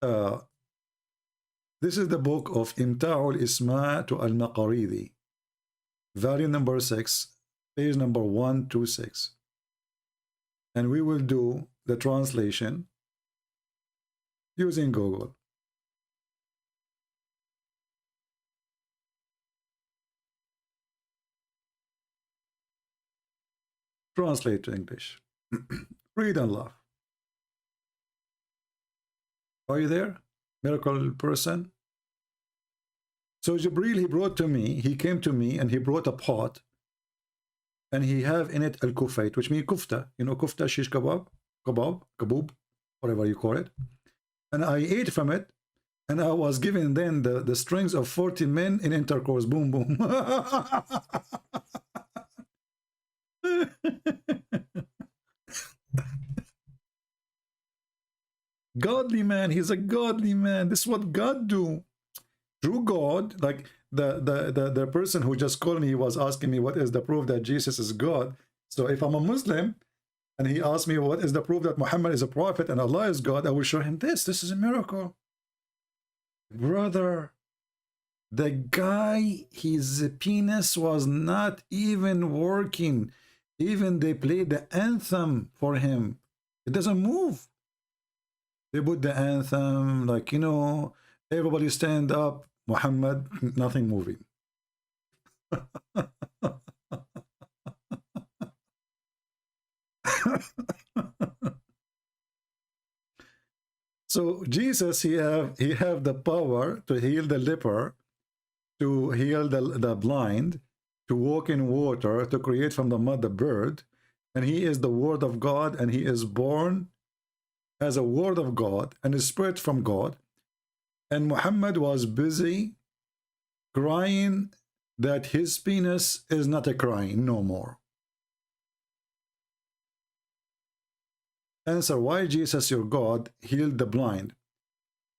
Uh, this is the book of Imta'ul Isma to Al-Maqaridi, volume number 6, page number 126. And we will do the translation using Google. Translate to English. Read and laugh. Are you there? Miracle person? So Jibril, he came to me and he brought a pot and he have in it al-kufayt, which means kufta. You know kufta, shish kebab, kaboob, whatever you call it. And I ate from it and I was given then the strings of 40 men in intercourse. Boom, boom. Godly man, he's a godly man. This is what God do. True God, like the person who just called me, he was asking me what is the proof that Jesus is God. So if I'm a Muslim and he asked me what is the proof that Muhammad is a prophet and Allah is God, I will show him this. This is a miracle. Brother, the guy, his penis was not even working. Even they played the anthem for him. It doesn't move. They put the anthem, like, you know, everybody stand up, Muhammad, nothing moving. So Jesus, he have the power to heal the leper, to heal the blind, to walk in water, to create from the mud the bird, and he is the word of God, and he is born as a word of God and a spirit from God. And Muhammad was busy crying that his penis is not a crying no more. Answer, why Jesus, your God, healed the blind,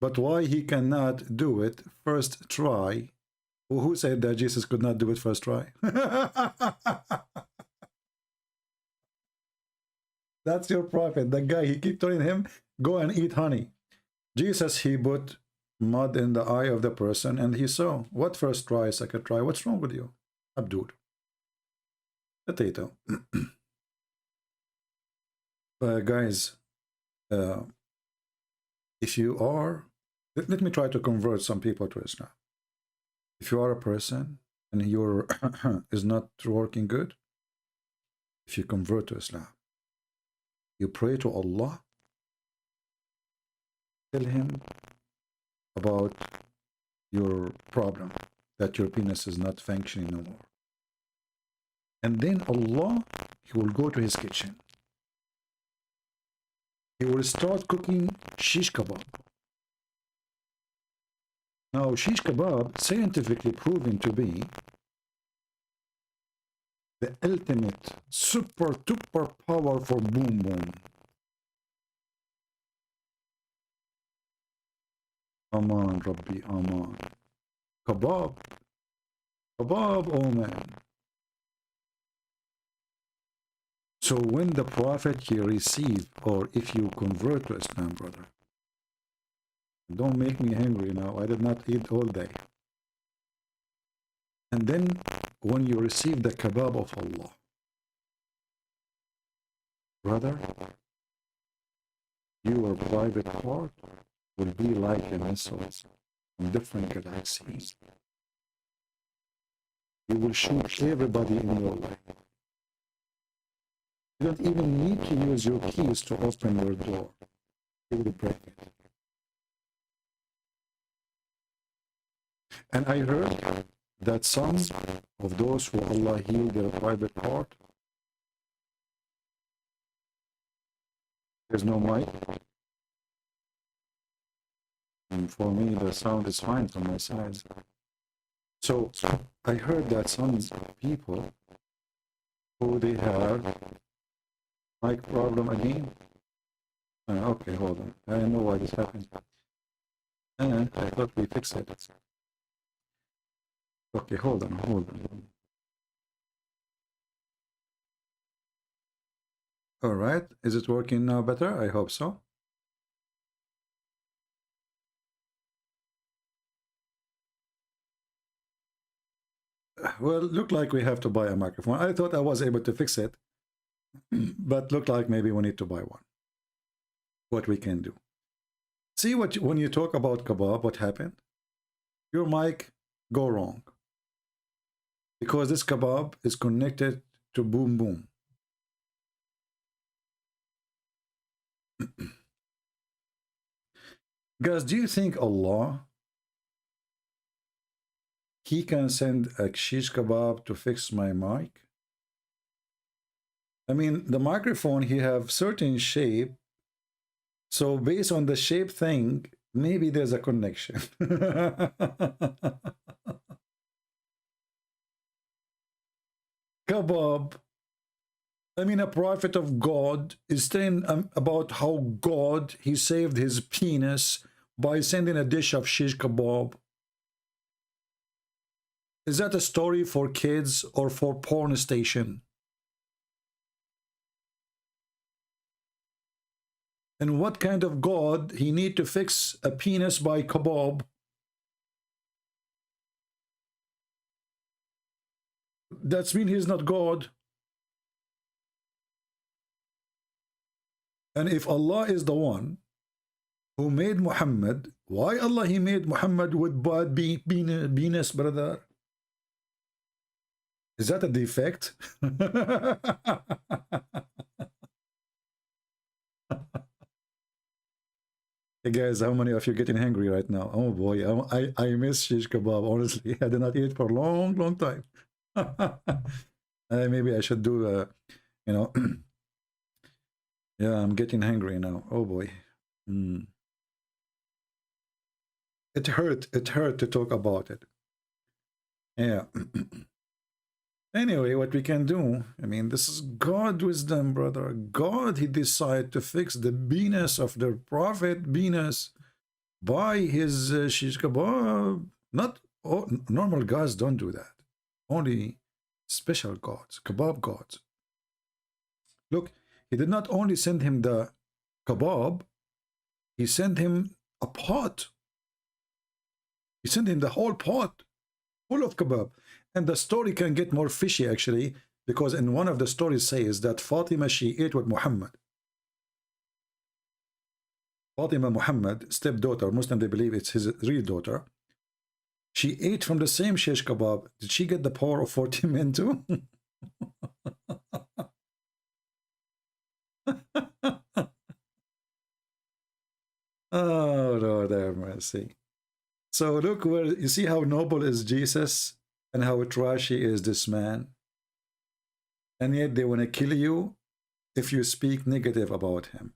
but why he cannot do it first try? Who said that Jesus could not do it first try? That's your prophet. The guy, he keep telling him, go and eat honey. Jesus, he put mud in the eye of the person and he saw. What first try, second try? What's wrong with you? Abdur. Potato. Guys, if you are, let me try to convert some people to Islam. If you are a person and your is not working good, if you convert to Islam, you pray to Allah, tell him about your problem, that your penis is not functioning no more. And then Allah, he will go to his kitchen. He will start cooking shish kebab. Now, shish kebab, scientifically proven to be the ultimate, super, duper powerful boom boom. Aman, Rabbi, Aman. Kebab. Kebab, oh man. So when the Prophet he received, or if you convert to Islam, brother, don't make me hungry now. I did not eat all day. And then when you receive the kebab of Allah, brother, your private part will be like a missile from different galaxies. You will shoot everybody in your life. You don't even need to use your keys to open your door. You will break it. And I heard that some of those who Allah healed their private part, there's no mic. And for me, the sound is fine from my side. So I heard that some people who they have mic problem again. Okay, hold on. I don't know why this happened. And I thought we fixed it. Okay, hold on. All right, is it working now better? I hope so. well, look like we have to buy a microphone. I thought I was able to fix it, but look like maybe we need to buy one. What we can do. See what when you talk about kebab, what happened? Your mic go wrong because this kebab is connected to boom boom. Guys, do you think Allah he can send a shish kebab to fix my mic? I mean, the microphone he have certain shape, so based on the shape thing, maybe there's a connection. Kebab. I mean, a prophet of God is telling about how God, he saved his penis by sending a dish of shish kebab. Is that a story for kids or for porn station? And what kind of God he need to fix a penis by kebab? That's mean he's not God. And if Allah is the one who made Muhammad, why Allah he made Muhammad with bad penis, brother? Is that a defect? Hey guys, how many of you getting hungry right now? Oh boy, I miss shish kebab, honestly. I did not eat for a long time. Maybe I should do you know, yeah, I'm getting hungry now. Oh boy. It hurt to talk about it. Yeah. Anyway, what we can do, I mean, this is God wisdom, brother. God, he decided to fix the penis of the prophet penis by his shish kebab. Not normal gods don't do that. Only special gods, kebab gods. Look, he did not only send him the kebab, he sent him a pot. He sent him the whole pot full of kebab. And the story can get more fishy actually, because in one of the stories says that Fatima, she ate with Muhammad. Fatima Muhammad, stepdaughter, Muslim they believe it's his real daughter. She ate from the same shish kebab. Did she get the power of 40 men too? Oh Lord have mercy. So look where you see how noble is Jesus and how trashy is this man. And yet they want to kill you if you speak negative about him.